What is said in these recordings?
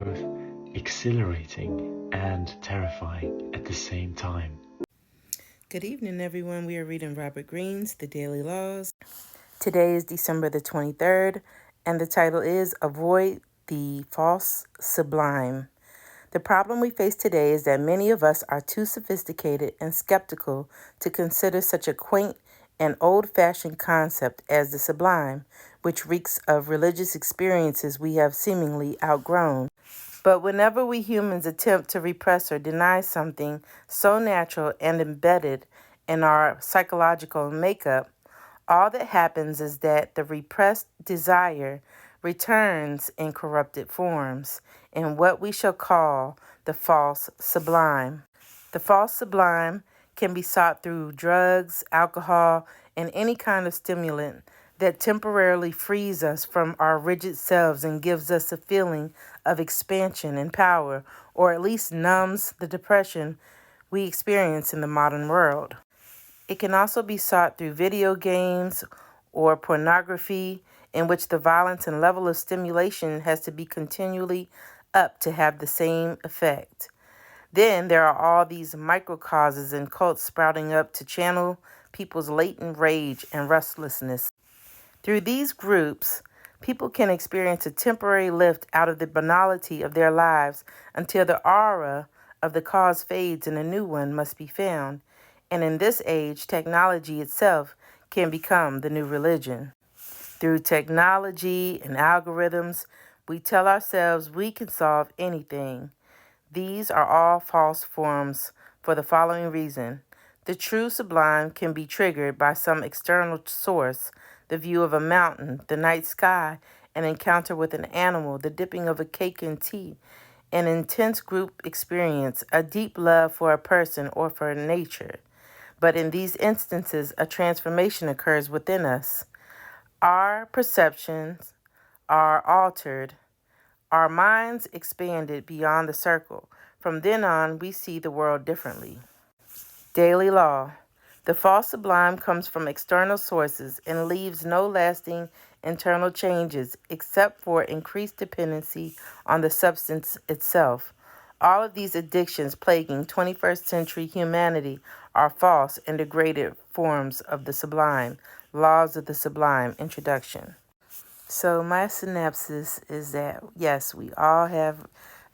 both exhilarating and terrifying at the same time. Good evening, everyone. We are reading Robert Greene's The Daily Laws. Today is December the 23rd, and the title is Avoid the False Sublime. The problem we face today is that many of us are too sophisticated and skeptical to consider such a quaint and old-fashioned concept as the sublime, which reeks of religious experiences we have seemingly outgrown. But whenever we humans attempt to repress or deny something so natural and embedded in our psychological makeup, all that happens is that the repressed desire returns in corrupted forms in what we shall call the false sublime. The false sublime can be sought through drugs, alcohol, and any kind of stimulant that temporarily frees us from our rigid selves and gives us a feeling of expansion and power, or at least numbs the depression we experience in the modern world. It can also be sought through video games or pornography, in which the violence and level of stimulation has to be continually up to have the same effect. Then there are all these microcauses and cults sprouting up to channel people's latent rage and restlessness. Through these groups, people can experience a temporary lift out of the banality of their lives until the aura of the cause fades and a new one must be found. And in this age, technology itself can become the new religion. Through technology and algorithms, we tell ourselves we can solve anything. These are all false forms for the following reason. The true sublime can be triggered by some external source: the view of a mountain, the night sky, an encounter with an animal, the dipping of a cake in tea, an intense group experience, a deep love for a person or for nature. But in these instances, a transformation occurs within us. Our perceptions are altered, our minds expanded beyond the circle. From then on, we see the world differently. Daily law. The false sublime comes from external sources and leaves no lasting internal changes except for increased dependency on the substance itself. All of these addictions plaguing 21st century humanity are false and degraded forms of the sublime. Laws of the Sublime. Introduction. So, my synopsis is that yes, we all have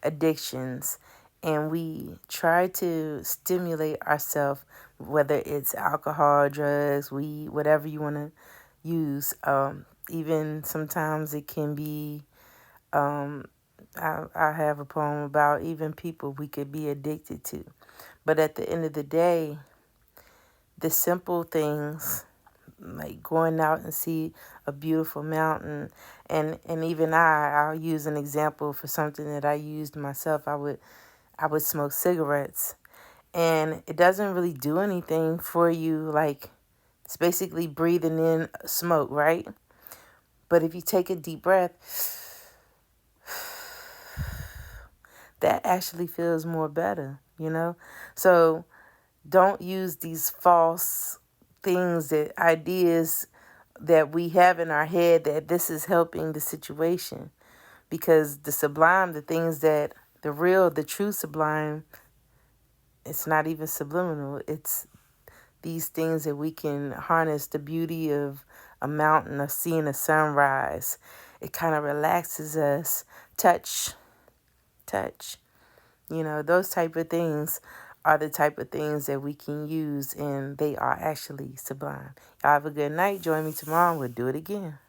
addictions and we try to stimulate ourselves, whether it's alcohol, drugs, weed, whatever you want to use. Even sometimes it can be, I have a poem about even people we could be addicted to. But at the end of the day, the simple things like going out and see a beautiful mountain, and even I'll use an example for something that I used myself. I would smoke cigarettes, and it doesn't really do anything for you. Like, it's basically breathing in smoke, right? But if you take a deep breath, that actually feels more better. So don't use these false things, that ideas that we have in our head that this is helping the situation. Because the sublime, the things that the real, the true sublime, it's not even subliminal. It's these things that we can harness the beauty of a mountain or seeing a sunrise. It kind of relaxes us. Touch. Those type of things are the type of things that we can use, and they are actually sublime. Y'all have a good night. Join me tomorrow. We'll do it again.